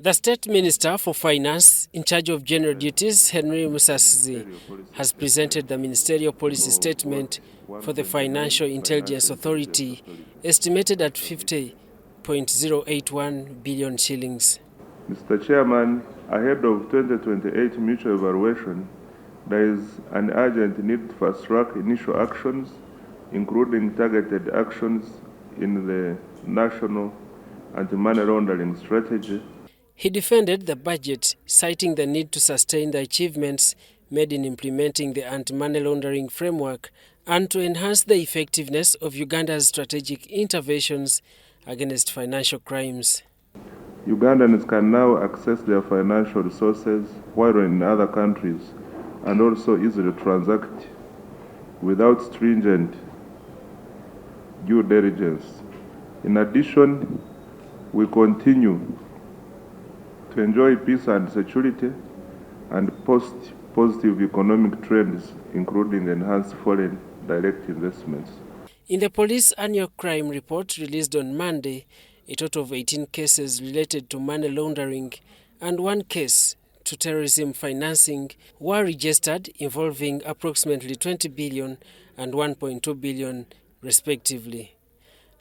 The State Minister for Finance, in charge of general duties, Henry Musasizi, has presented the ministerial policy statement for the Financial Intelligence Authority, estimated at 50.081 billion shillings. Mr. Chairman, ahead of 2028 mutual evaluation, there is an urgent need to fast-track initial actions, including targeted actions in the national anti-money laundering strategy. He defended the budget, citing the need to sustain the achievements made in implementing the anti-money laundering framework and to enhance the effectiveness of Uganda's strategic interventions against financial crimes. Ugandans can now access their financial resources while in other countries and also easily transact without stringent due diligence. In addition, we continue to enjoy peace and security and positive economic trends, including enhanced foreign direct investments. In the police annual crime report released on Monday, a total of 18 cases related to money laundering and 1 case to terrorism financing were registered, involving approximately 20 billion and 1.2 billion respectively.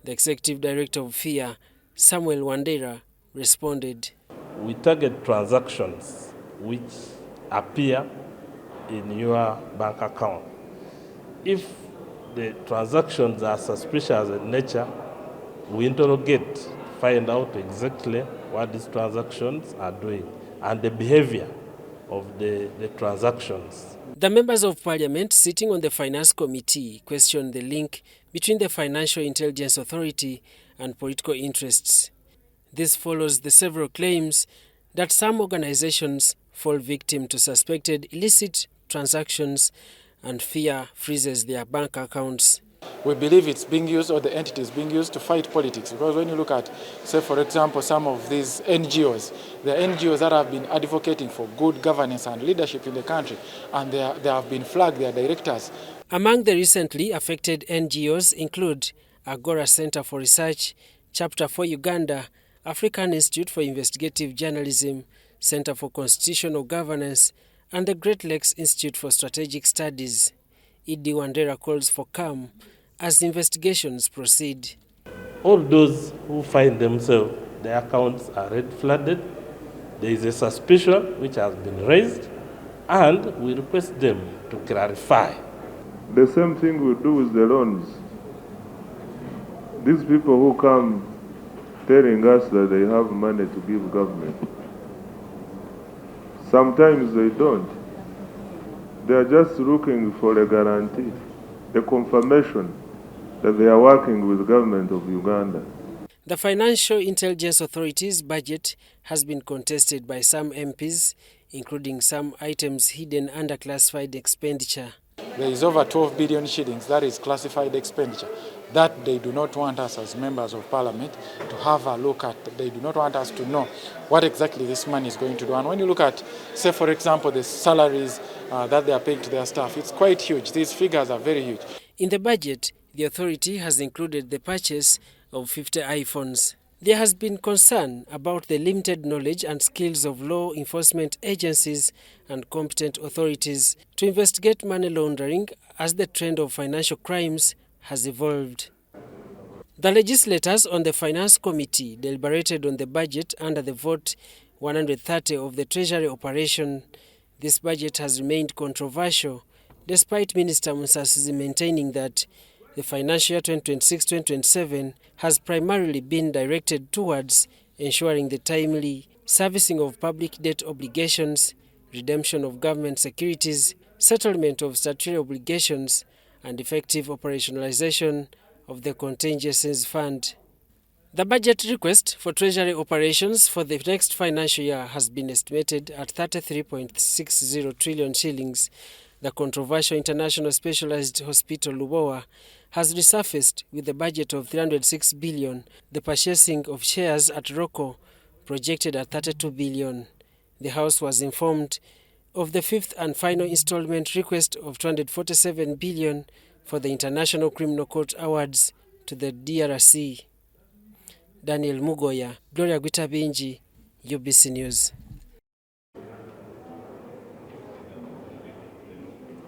The Executive Director of FIA, Samuel Wandera, responded. We target transactions which appear in your bank account. If the transactions are suspicious in nature, we interrogate, find out exactly what these transactions are doing and the behavior of the transactions. The members of Parliament sitting on the Finance Committee questioned the link between the Financial Intelligence Authority and political interests. This follows the several claims that some organizations fall victim to suspected illicit transactions and FIA freezes their bank accounts. We believe it's being used, or the entity is being used to fight politics, because when you look at, say for example, some of these NGOs, the NGOs that have been advocating for good governance and leadership in the country, and they have been flagged, their directors. Among the recently affected NGOs include Agora Center for Research, Chapter for Uganda, African Institute for Investigative Journalism, Center for Constitutional Governance, and the Great Lakes Institute for Strategic Studies. E.D. Wandera calls for calm as investigations proceed. All those who find themselves, their accounts are red flooded, there is a suspicion which has been raised, and we request them to clarify. The same thing we do with the loans. These people who come telling us that they have money to give government, sometimes they don't. They are just looking for a guarantee, a confirmation that they are working with the government of Uganda. The Financial Intelligence Authority's budget has been contested by some MPs, including some items hidden under classified expenditure. There is over 12 billion shillings that is classified expenditure that they do not want us as members of Parliament to have a look at. They do not want us to know what exactly this money is going to do. And when you look at, say for example, the salaries that they are paying to their staff, it's quite huge. These figures are very huge. In the budget, the authority has included the purchase of 50 iPhones. There has been concern about the limited knowledge and skills of law enforcement agencies and competent authorities to investigate money laundering as the trend of financial crimes has evolved. The legislators on the Finance Committee deliberated on the budget under the vote 130 of the Treasury operation. This budget has remained controversial, despite Minister Musasizi maintaining that the financial year 2026-2027 has primarily been directed towards ensuring the timely servicing of public debt obligations, redemption of government securities, settlement of statutory obligations, and effective operationalization of the contingencies fund. The budget request for Treasury operations for the next financial year has been estimated at 33.60 trillion shillings. The controversial International Specialized Hospital Lubowa has resurfaced with a budget of 306 billion, the purchasing of shares at Rocco projected at 32 billion. The House was informed of the fifth and final installment request of 247 billion for the International Criminal Court awards to the DRC. Daniel Mugoya, Gloria Gwitabinji, UBC News.